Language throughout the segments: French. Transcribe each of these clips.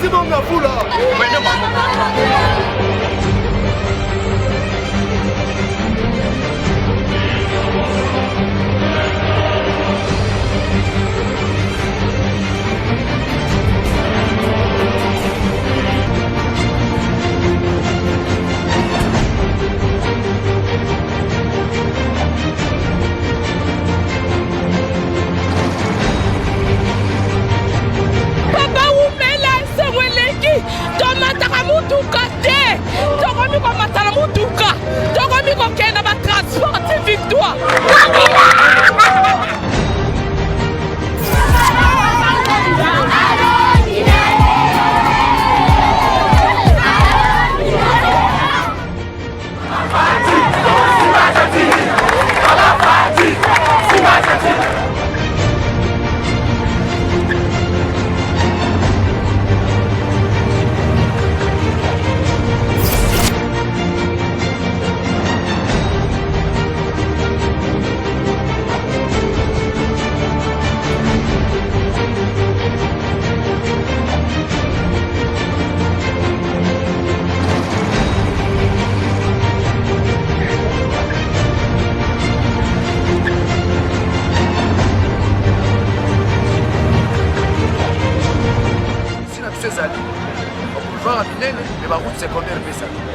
Simon Nafula.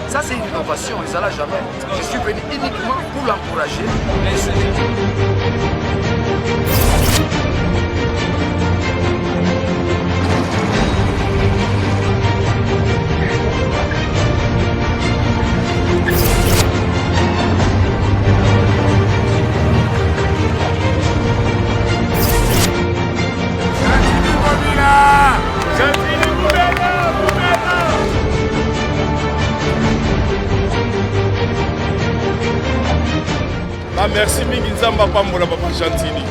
Ça c'est une innovation et ça l'a jamais. Je suis venu uniquement pour l'encourager. Merci mingi nzamba pambola papa Chantini.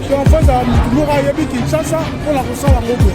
Tofaza mukuluka yebi Kinshasa pour la kosala ngombe.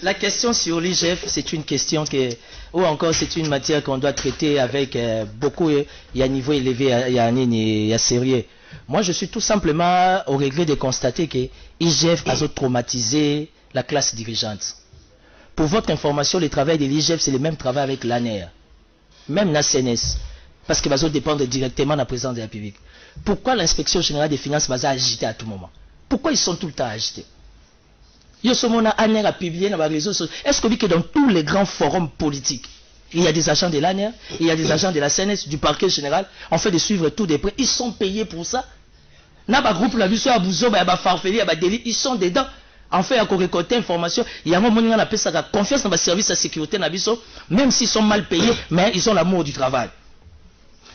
La question sur l'IGF, c'est une question ou encore c'est une matière qu'on doit traiter avec beaucoup, il y a un niveau élevé, il y a sérieux. Moi, je suis tout simplement au regret de constater que l'IGF a traumatisé la classe dirigeante. Pour votre information, le travail de l'IGF, c'est le même travail avec l'ANER, même la CNS, parce que va dépendre directement de la présidence de la République. Pourquoi l'inspection générale des finances va agiter à tout moment? Pourquoi ils sont tout le temps agités? ANER a publié dans les réseaux sociaux. Est-ce que dans tous les grands forums politiques, il y a des agents de l'ANER, il y a des agents de la CNS, du parquet général, on fait de suivre tout des prêts, ils sont payés pour ça. N'a pas groupe la vision à Bouzo, il y a farfelé, il y a délit, ils sont dedans. En fait, il y a récolter information, il y a un moment où on appelle ça la confiance dans le service de sécurité, même s'ils sont mal payés, mais ils ont l'amour du travail.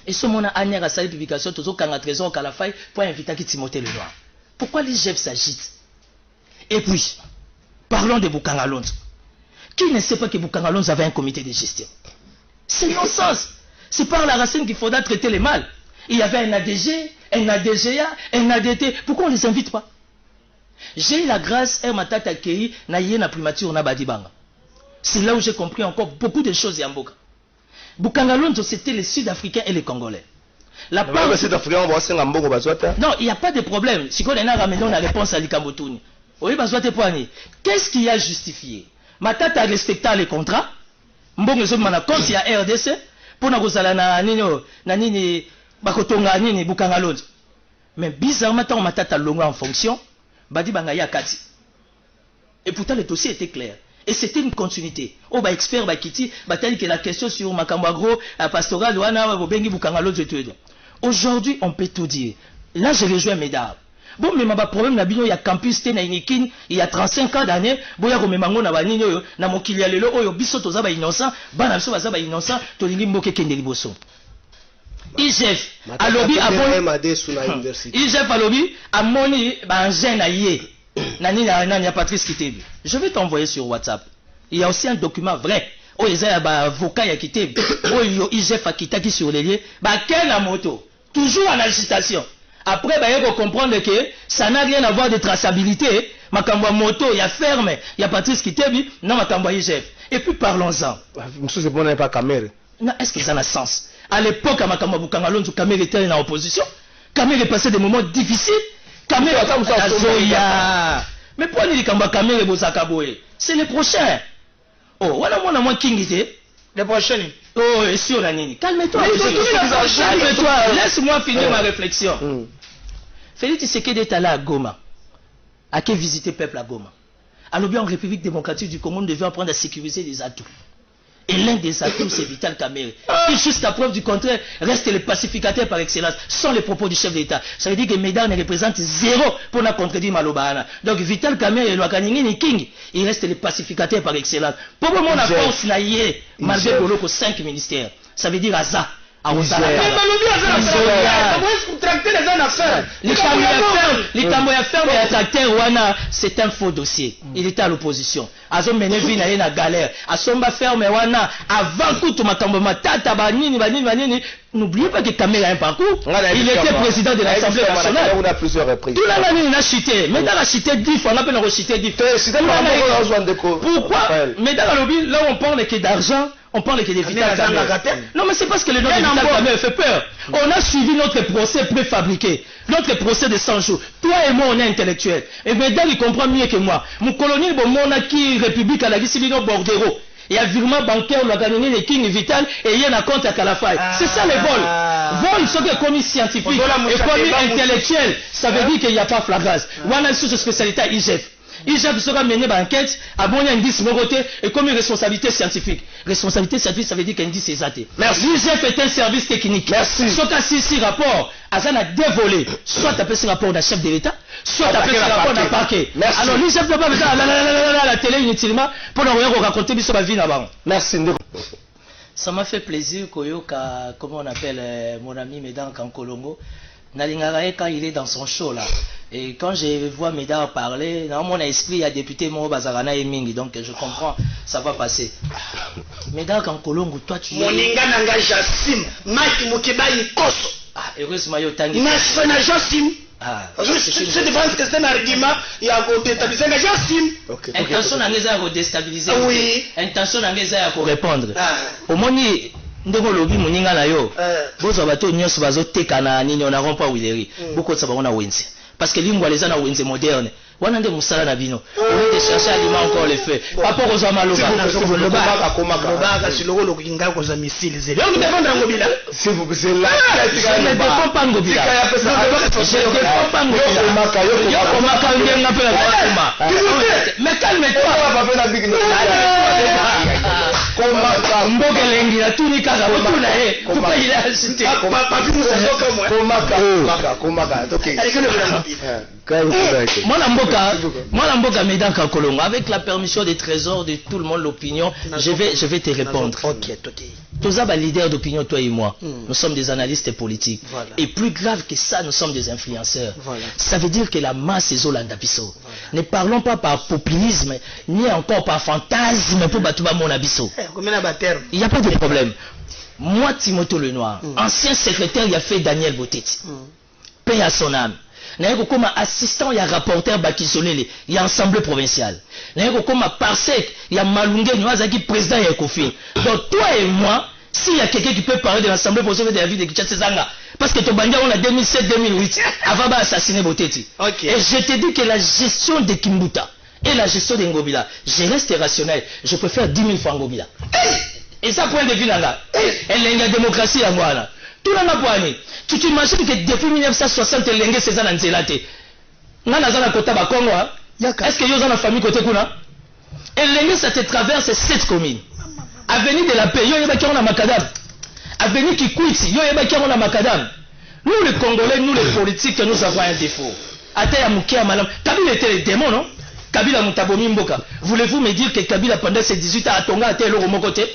Et ce moment ANER a sa publication, toujours quand la trésor, quand la faille, pour inviter qui Timothée le Noir. Pourquoi l'IGF s'agite? Et puis, parlons de Bukangalons. Qui ne sait pas que Bukangalons avait un comité de gestion? C'est non-sens. C'est par la racine qu'il faudra traiter les mal. Il y avait un ADG, un ADGA, un ADT. Pourquoi on ne les invite pas? J'ai eu la grâce, Matata Kei, na primature, na badibanga. C'est là où j'ai compris encore beaucoup de choses Yamboka. Bukangalons, c'était les Sud-Africains et les Congolais. La part... Non, il n'y a pas de problème. Si on a ramené la réponse à l'Ikamotuni. Qu'est-ce qui a justifié? Matata a respecté les contrats. Mbongo zomana compte il y a RDC pour na kozala na nini bakotonga nini Bukangalons. Mais bizarrement tant Matata longo en fonction, badi bangaya kati. Et pourtant le dossier était clair. Et c'était une continuité. Oh ba expert ba kiti, batali que la question sur makambo agro pastoral wana bobengi Bukangalons et tout. Aujourd'hui, on peut tout dire. Là, je rejoins Médard. Bon, mais ma problème, il y a campus, il y a 35 ans d'années, il y a na mokili ya lelo oyo biso toza ba innocent, bana biso baza ba innocent, to lingi mboke kende liboso. IGF alobi aboni IGF alobi amoni ba jeune aye. Nani ya Patrice Kitebi. Je vais t'envoyer sur WhatsApp. Il y a aussi un document vrai. Oh, il y a un avocat qui a quitté. Oh, IGF a quitté sur les lieux. Bah, quelle la moto? Toujours en agitation. Après, il faut comprendre que ça n'a rien à voir de traçabilité. Makamba moto, il y a ferme, il y a Patrice Kitebi, non, Makamba IGF. Et puis parlons-en. Monsieur, c'est bon, on n'a pas Kamere. Non, est-ce que ça a sens? À l'époque, à Makamba Bukangalons, Kamere était en opposition. Kamere passait des moments difficiles. Kamere Zoya. Mais pourquoi il dit Kamere Bosakaboe? C'est les prochains. Oh, voilà moi King était. Les prochains. Oh, et sur la nini. Calme-toi. Calme-toi. Laisse-moi finir ma réflexion. Félix Tshisekedi est allé à Goma. À qui visiter le peuple à Goma? Alors bien en République démocratique du Congo, nous devions apprendre à sécuriser les atouts. Et l'un des atouts, c'est Vital Kamerhe. Et juste la preuve du contraire, reste le pacificateur par excellence, sans les propos du chef d'État. Ça veut dire que Médard ne représente zéro pour la contredire Malobana. Donc Vital Kamerhe et Loakaningini ni King, il reste le pacificateur par excellence. Pour le moment, la force n'a yé, malgré Boloko 5 ministères. Ça veut dire Aza. C'est un faux dossier. Il était à l'opposition. Azo menevi na yena galère. Asomba ferme wana avant tout makambo matata banini. N'oubliez pas que Kamere a un parcours. Il était président de l'Assemblée nationale. On a plusieurs reprises. Tout la nuit il a chuté. Mais dans la cité 10 fois, on a peine rechuté 10 fois. Pourquoi? Mais dans la lobby, là on parle que d'argent. On parle que des Vital Kamerhe. Non, mais c'est parce que le nom de Vital Kamerhe fait peur. On a suivi notre procès préfabriqué. Notre procès de 100 jours. Toi et moi, on est intellectuels. Et Médard, il comprend mieux que moi. Mon colonel, mon acquis république à la Gissilino Bordero. Il y a virement bancaire, l'organisme de King Vital et il y a un compte à Kalafay. C'est ça les vols. Vols, ils sont commis scientifiques et commis intellectuels. Ça veut dire qu'il n'y a pas flagrance. Voilà sous spécialité IGF. IGF sera mené par enquête, abonné à indice de mon côté et comme une responsabilité scientifique. Responsabilité scientifique, ça veut dire qu'indice est athée. L'IGF est un service technique. Merci. Soit à 6 rapports, Azan a dévolé, soit à ce rapport d'un chef de l'État, soit à ce rapport d'un parquet. Alors l'IGF n'a pas besoin de la télé inutilement pour nous raconter ma vie là-bas. Merci. Ça m'a fait plaisir, Koyoka, comment on appelle mon ami Médard Kankolongo. Nalingarae quand il est dans son show là. Et quand je vois Médard parler, dans mon esprit, il y a député Mo Bazarana et Mingi, donc je comprends, ça va passer. Médard Kankolongo, toi tu es. Moninga nanga Jassim, Maki Mokeba Koso. Ah, heureusement, yo tangi. Nasfena Jassim. Je pense que c'est un argument, il y a un déstabilisé, mais j'estime. Intention d'engager à redéstabiliser. Oui. Intention d'engager à répondre. Au moins, ndeko lobi muninga na yo. Bozo bato nyonso bazoteka na nini on a rompa wileri. Beaucoup de ça on a wenzi. Parce que lingwa les ana wenzi moderne. Wana nde musala na bino. On est chercher aliment encore les faits. Papa ko za maloba. Loba si loko lokinga ko za missile zeli. On défendre ngobila. S'il vous plaît, c'est là. Je ne défends pas ngobila. Je ne défends pas ngobila. Yo komaka ngenga pe la kuma. Mais calme-toi. Mboka lengi na tuni kaka otuna pourquoi il a cité papi Komaka. OK. Moi Mboka Medanka Kolongo, avec la permission des trésors de tout le monde l'opinion, je vais te répondre. OK. Tous les leaders d'opinion, toi et moi, nous sommes des analystes politiques. Voilà. Et plus grave que ça, nous sommes des influenceurs. Voilà. Ça veut dire que la masse est Zolandabiso. Ne parlons pas par populisme, ni encore par fantasme pour Batouba Monabiso. Il n'y a pas de problème. Moi, Timothée Lenoir, ancien secrétaire, il a fait Daniel Botetti. Paix à son âme. Comme assistant, il y a rapporteur Bakisonele, il y a assemblée provinciale. Comme parsec, il y a Malungue, il y a président, il y a Kofi. Donc toi et moi, s'il y a quelqu'un qui peut parler de l'assemblée pour sauver de la vie de Kinshasa, parce que ton bandia on a 2007-2008, avant d'assassiner Botetti. Et je te dis que la gestion de Kimbuta et la gestion de Ngobila, je reste rationnel, je préfère 10 000 francs Ngobila. Et ça, point de vue là, et il y a démocratie à moi là. Tout le monde tu t'imagines que depuis 1960 l'Engue c'est ça dans Nzelate. Nana zana kota ba Congo. Est-ce que yo zana famille côté kuna? Et l'Engue ça te traverse 7 communes. Avenue de la Paix, yo yeba ki on a Macadam. Avenue Kikwiti, yo yeba ki on a Macadam. Nous les Congolais, nous les politiques, nous avons un défaut. Ata Moukia Malam. Kabila était le démon, non? Kabila Mutabomi Mboka. Voulez-vous me dire que Kabila pendant ses 18 ans a Tonga a été le Romo côté?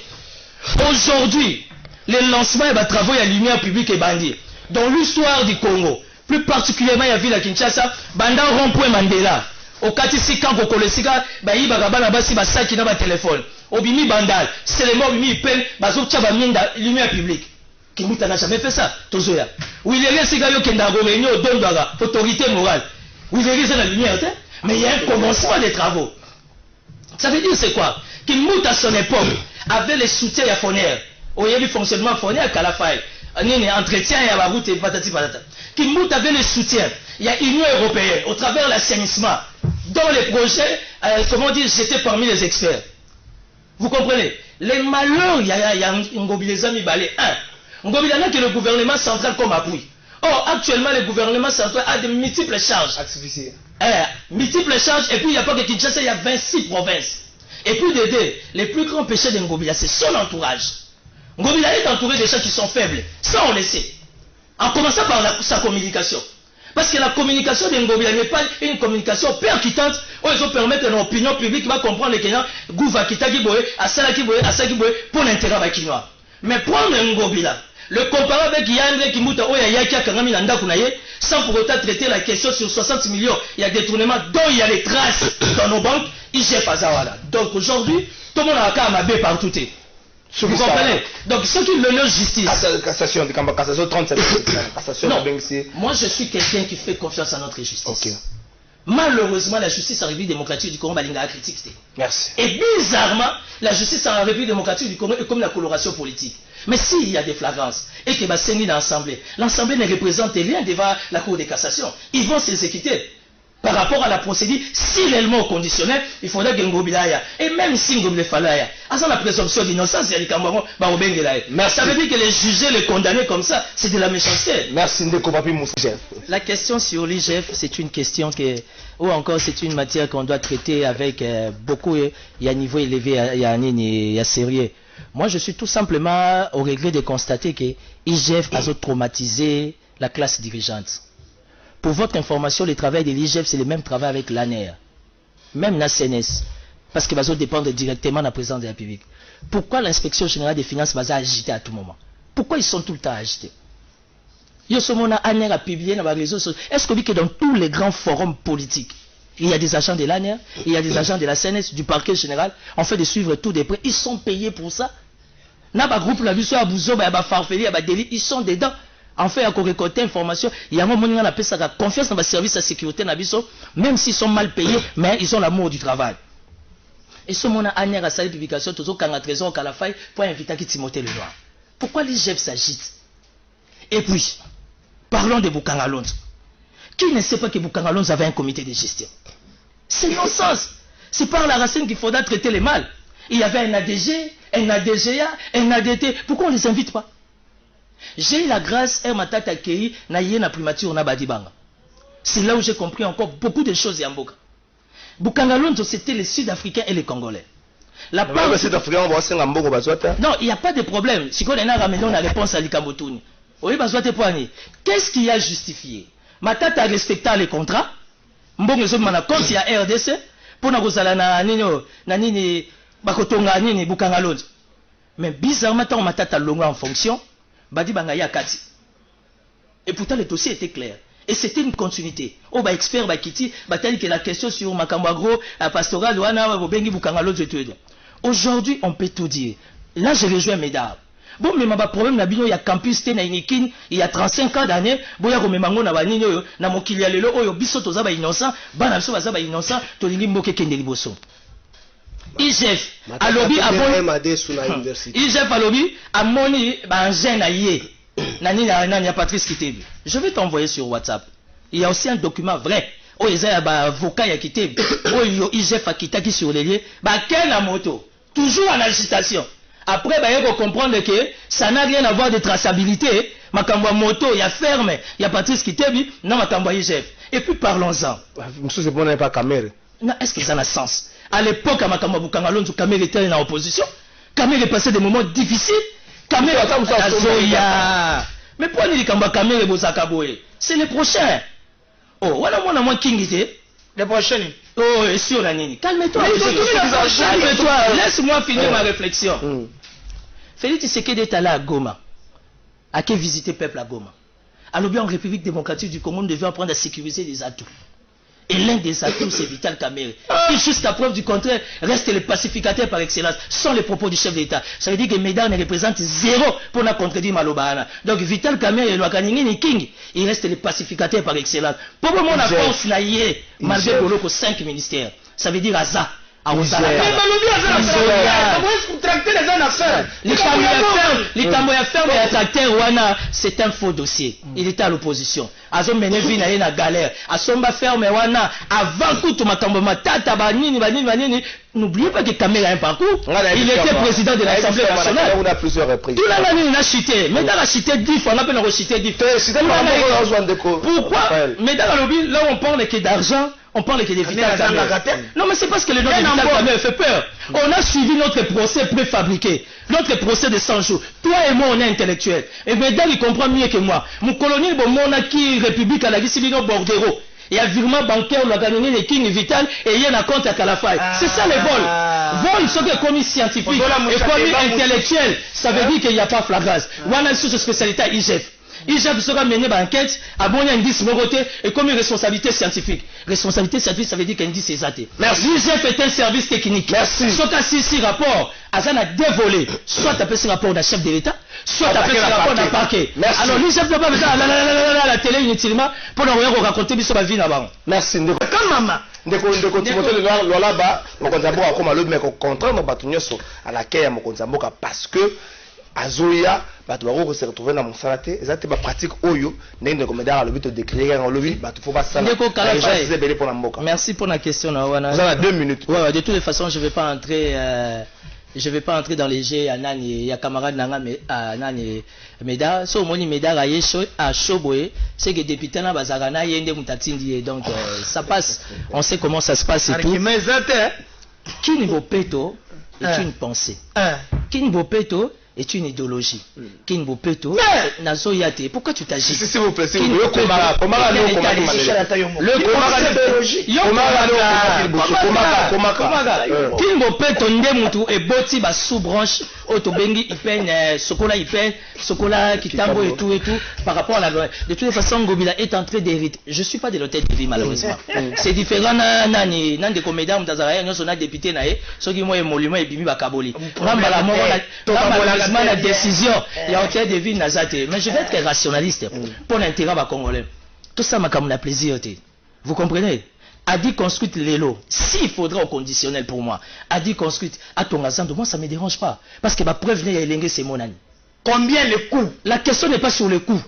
Aujourd'hui, les lancements et les travaux à lumière publique et bandit. Dans l'histoire du Congo, plus particulièrement il y a ville à Kinshasa, Banda rond-point Mandela. Au Katisi quand au Kolesika, Bayi Bagabana Basi Basaki na ba téléphone. Obimi Bandal, c'est les morts Bimi Pen, Bazok Tchabaminda, lumière publique. Kimbuta n'a jamais fait ça, Tozoya. Où il y a Sigayo Kendago réunion au Dondaga, autorité morale. Où il y a la lumière, mais il y a un commencement des travaux. Ça veut dire c'est quoi? Kimbuta à son époque avait les soutiens à Foner. Il y a eu fonctionnement fourni à Kalafay. Il y a entretien et à la route et patati patata. Kimbuta avait le soutien. Il y a l'Union européenne au travers de l'assainissement. Dans les projets, comment dire, j'étais parmi les experts. Vous comprenez? Les malheurs, il y a Ngobileza Mibale 1. Ngobileza que le gouvernement central comme appui. Or, actuellement, le gouvernement central a de multiples charges. Multiples charges, et puis il n'y a pas que Kinshasa, il y a 26 provinces. Et puis d'aider, les plus grands péchés de Ngobila, c'est son entourage. Ngobila est entouré de gens qui sont faibles. Ça, on le sait. En commençant par sa communication. Parce que la communication de Ngobila n'est pas une communication percutante où ils vont permettre à l'opinion publique de comprendre les Kenyans, Gouva Kitakiboé, Asala Kiboé, Asakiboé, pour l'intérêt de Kinois. Mais prendre Ngobila, le comparer avec Yandre Kimuta, où il y a Kangami Nanda Kunaye, sans pour autant traiter la question sur 60 millions, il y a détournement dont il y a les traces dans nos banques, IGF Azawala. Donc aujourd'hui, tout le monde a un mabé partout. Vous comprenez? Donc ceux qui l'honneur justice. Cassation, 37. Cassation, non, moi je suis quelqu'un qui fait confiance à notre justice. Okay. Malheureusement, la justice en République démocratique du Congo a critiqué. Merci. Et bizarrement, la justice en République démocratique du Congo est comme la coloration politique. Mais s'il y a des flagrances et que Basseni dans l'Assemblée ne représente rien devant la Cour de cassation, ils vont s'exécuter. Par rapport à la procédure, si réellement conditionnel, il faudrait que Ngobilaya, et même si Ngobile Falaya, à la présomption d'innocence, il y a des Kambaron, ça veut dire que les juger, les condamner comme ça, c'est de la méchanceté. Merci Ndeko Papi Moussef. La question sur l'IGF, c'est une question ou encore c'est une matière qu'on doit traiter avec beaucoup, il y a un niveau élevé, il y a sérieux. Moi, je suis tout simplement au regret de constater que l'IGF a traumatisé la classe dirigeante. Pour votre information, le travail de l'IGF, c'est le même travail avec l'ANER, même la CNS, parce que va dépendre directement de la présidence de la République. Pourquoi l'inspection générale des finances va agiter à tout moment? Pourquoi ils sont tout le temps agités? ANER a publié dans les réseaux sociaux. Est-ce que dans tous les grands forums politiques, il y a des agents de l'ANER, il y a des agents de la CNS, du parquet général, on fait de suivre tout des prêts, ils sont payés pour ça. N'a pas groupe la vie sur Abouzo, Farfeli, Délit, ils sont dedans. En fait, à récolter information, il y a un moment où on appelle ça la confiance dans le service de sécurité, même s'ils sont mal payés, mais ils ont l'amour du travail. Et ce moment, on a salle publication, tout quand trésor, quand la faille, pour inviter Timothée le Noir. Pourquoi l'IGF s'agite? Et puis, parlons de Bukangalonzo. Qui ne sait pas que Bukangalonzo avait un comité de gestion? C'est non-sens. C'est par la racine qu'il faudra traiter les mal. Il y avait un ADG, un ADGA, un ADT. Pourquoi on ne les invite pas? J'ai eu la grâce, Matata accueilli, naïe na primature na badibanga. C'est là où j'ai compris encore beaucoup de choses Yamboka. Bukangalonzo, c'était les Sud-Africains et les Congolais. La part... Non, il n'y a pas de problème. Si on a ramené la réponse à l'Ikambotouni. Oui, qu'est-ce qui a justifié? Matata a respecté les contrats. Mbongo zo mana compte ya RDC pour na kozala na nini bakotonga nini Bukangalonzo. Mais bizarrement tant Matata longa en fonction, badi banga ya kati. Et pourtant le dossier était clair. Et c'était une continuité. Oh ba expert ba kiti, ba tali que la question sur makambo agro pastoral wana bobengi Bukangalonzo tout. Aujourd'hui, on peut tout dire. Là, je rejoins Médard. Bon, mais ma problème na bino ya campus te na Inikin, il y a 35 ans d'années, boya ko memango na banini oyo na mokili ya lelo oyo biso toza ba innocent, bana biso baza ba innocent, to lingi mboke kende liboso. IGF alobi IGF alobi amoni ba jeune na yé. Nani ya Patrice Kitebi. Je vais t'envoyer sur WhatsApp. Il y a aussi un document vrai. Oh, il y a un avocat ya Kitebi. Oh, IGF a kitaki sur les lieux. Ba ken la moto. Toujours en agitation. Après, il faut comprendre que ça n'a rien à voir de traçabilité. Makamba moto, il y a ferme, il y a Patrice Kitebi, non Makamba IGF. Et puis parlons-en. Monsieur, c'est bon, pas Kamere. Non, est-ce que ça a sens? À l'époque, à Makamba Bukangalonzo, Kamere était en opposition. Kamere est passé des moments difficiles. Kamere a comme ça. Mais pourquoi il dit Kamere Bosakaboé? C'est les prochains. Oh, voilà moi King. Les prochains. Oh, et sur la nini. Calme-toi. Calme-toi. Laisse-moi finir ma réflexion. Félix Tshisekedi est allé à Goma. À qui visiter le peuple à Goma? Alors bien en République démocratique du Congo, nous devions apprendre à sécuriser les atouts. Et l'un des atouts, c'est Vital Kamerhe. Qui, jusqu'à preuve du contraire, reste le pacificateur par excellence, sans les propos du chef d'État. Ça veut dire que Médard ne représente zéro pour la contredire Malobana. Donc Vital Kamerhe et Loakaningini King, il reste le pacificateur par excellence. Pour le moment, la force n'a y malgré Boloko 5 ministères. Ça veut dire Aza. Les Camboya ferme et tracteur Wana, c'est un faux dossier. Il était à l'opposition. Azom Menevi na na galère. Asomba ferme Wana avant tout Makambo Matata Banini. N'oubliez pas que Kamere a un parcours. Il était président de l'Assemblée nationale. On a plusieurs reprises. Tout l'année il a chité. Mais dans la chité 10 fois, on a peine chité 10 fois. Pourquoi? Mais dans la lobby, là on parle que d'argent. On parle que des Vital Kamerhe. Non, mais c'est parce que le nom de Vital Kamerhe fait peur. On a suivi notre procès préfabriqué. Notre procès de 100 jours. Toi et moi, on est intellectuels. Et Médard, il comprend mieux que moi. Mon colonel, bon, mon acquis république à la Gisibino Bordero. Il y a virement bancaire, on a gagné les King Vital et il y a un compte à Kalafai. C'est ça les vols. Vols sont des commis scientifiques et commis intellectuels. Ça veut dire qu'il n'y a pas flagrance. On a sous spécialité IGF. IGF sera mené par enquête, abonné à indice côté et comme une responsabilité scientifique. Responsabilité scientifique, ça veut dire qu'indice est zaté. Merci. L'IGF est un service technique. Merci. Soit à si rapport, Azan a dévolé, soit à ce rapport d'un chef de l'État, soit à ce rapport d'un parquet. Merci. Alors l'IGF ne peut pas faire la télé inutilement pour nous raconter ma vie là-bas. Merci. Comme maman. Ndeko Timothée le Noir Lolaba, Mokonzambo a comme le mec au contraire, mon batunyoso à laquelle Mokonzambo parce que Azoya, Batouaro se retrouver dans mon salaté, et ça c'est ma pratique Oyo, n'est de comédien à le but de décrire un lobby, faut pas ça. Merci pour la question. Vous avez 2 minutes. Ouais, de toutes les façons, je vais pas entrer dans les jeux à Nani, à camarade Nanga, à Nani Médard. So moni Médard à Choboé, c'est que depuis tant bazarana yende mutatindi donc ça passe. On sait comment ça se passe et tout. Kini Bopeto est une pensée. Kini Bopeto est une idéologie. King Bopeto, Nazo Yate. Pourquoi tu t'agis? S'il vous plaît, s'il vous plaît. King Bopeto Ndemutu et Boti ba sous-branche Otobengi Ipen Sokola Ipen Sokola Kitambo et tout par rapport à la loi. De toutes les façons, Ngobila est en train d'hériter. Je suis pas de l'hôtel de vie malheureusement. C'est différent nani de comédien Mtazaraya nous on a député naé ceux qui moi émolument et bimi ba kaboli. Ramba la mort malheureusement la décision il y a hôtel de ville nazate mais je vais être rationaliste pour l'intérêt des Congolais tout ça m'a comme un plaisir vous comprenez a dit construite les lots s'il faudra au conditionnel pour moi a dit construite à ton azan de moi ça me dérange pas parce que ma preuve n'est pas c'est mon ami. Combien le coût? La question n'est pas sur le coût.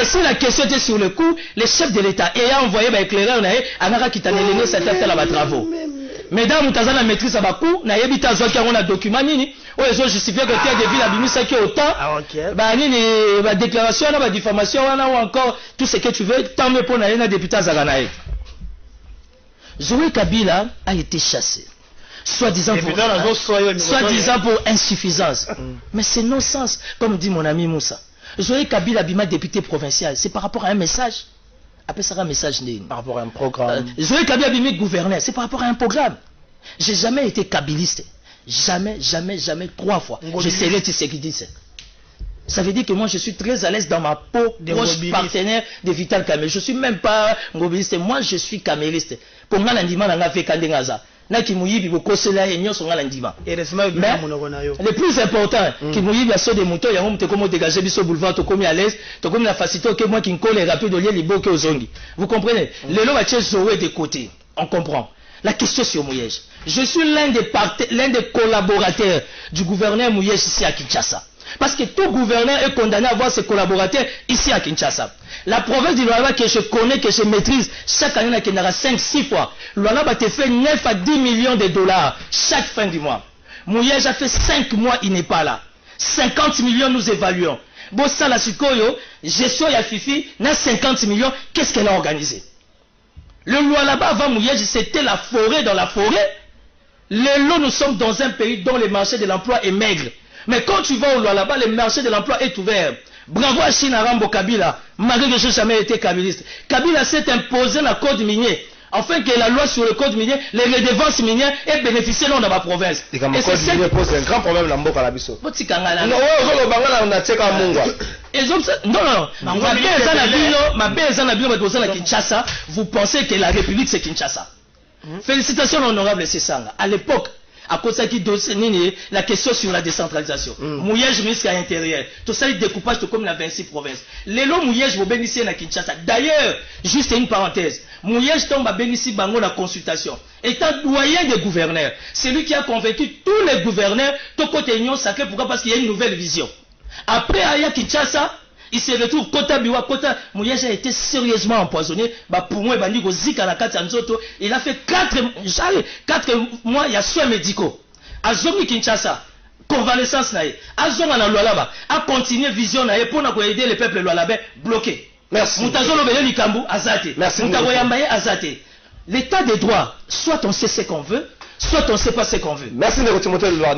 Si la question était sur le coût, le chef de l'État ayant envoyé l'éclaireur, Anara qui t'a donné cette affaire à travaux. Mesdames, vous avez la maîtrise à Bakou, n'a pas besoin qu'on a document nini. Oh, ils ont justifié que tu as des villes abîmées, ça qui est autant. Bah, nini, la déclaration, la diffamation, ou encore tout ce que tu veux, tant mieux pour un député à Zaganaï. Zoé Kabila a été chassé. Soi-disant pour insuffisance. Mais c'est non-sens, comme dit mon ami Moussa. Zoé Kabila Bima député provincial, c'est par rapport à un message. Après ça, un message par rapport à un programme. Zoé Kabila Bima gouverneur, c'est par rapport à un programme. J'ai jamais été kabiliste. Jamais, 3 fois. Je serai Tshisekedi. Ça veut dire que moi je suis très à l'aise dans ma peau de proche partenaire de Vital Kamel. Je suis même pas mobiliste, moi je suis caméliste. Pour moi l'andima n'a fait kandengaza. Na kimuyibi ko kosela yenyo songa l'andima. Et le plus important, kimuyibi a saut des moutons, yango mte komo dégager biso boulevard to komi à l'aise, to komi la facilité que moi qui me colle rapide au lieu libo que aux ongi. Vous comprenez? Le lot va être joué de côté. On comprend. La question sur Mouyej. Je suis l'un des collaborateurs du gouverneur Mouyej ici à Kinshasa. Parce que tout gouverneur est condamné à avoir ses collaborateurs ici à Kinshasa. La province du Lualaba que je connais, que je maîtrise, chaque année, il y en a 5-6 fois. Lualaba te fait 9 à 10 millions de dollars chaque fin du mois. Mouyej a fait 5 mois, il n'est pas là. 50 millions, nous évaluons. Bon, ça, la Sukoyo, gestion ya Fifi, n'a 50 millions, qu'est-ce qu'elle a organisé? Le Lualaba avant Mouyej, c'était la forêt dans la forêt. Nous sommes dans un pays dont le marché de l'emploi est maigre. Mais quand tu vas au Lualaba, le marché de l'emploi est ouvert. Bravo à Chinarambo Kabila, malgré que je n'ai jamais été kabiliste. Kabila s'est imposé la code minier, afin que la loi sur le code minier, les redevances minières aient bénéficié dans ma province. Et comme le code minier pose un grand problème dans le Kalabiso. Non, Kinshasa, vous pensez que la République c'est Kinshasa. Félicitations honorable Sessanga. À l'époque, à cause de la question sur la décentralisation. Mouyej ministre à l'intérieur. Tout ça, il découpage comme la 26 provinces. Les lots Mouyej vont bénéficier à Kinshasa. D'ailleurs, juste une parenthèse. Mouyej tombe à bénéficier de la consultation. Étant doyen des gouverneurs, c'est lui qui a convaincu tous les gouverneurs de côté union sacrée. Pourquoi? Parce qu'il y a une nouvelle vision. Après, à Kinshasa, il se retrouve Kota Biwa. Kota Mouyej a été sérieusement empoisonné. Pour moi, il a fait 4 mois, il y a soins médicaux. À Zomi Kinshasa, convalescence naïe. À Zoma na Lualaba, a continué vision naïe pour aider le peuple Lualabais bloqué. Merci. Moutazolo Bele Likambu, Azate. Merci. Moutagoyambaye, Azate. L'état des droits, soit on sait ce qu'on veut, soit on ne sait pas ce qu'on veut. Merci, Timothée Loa.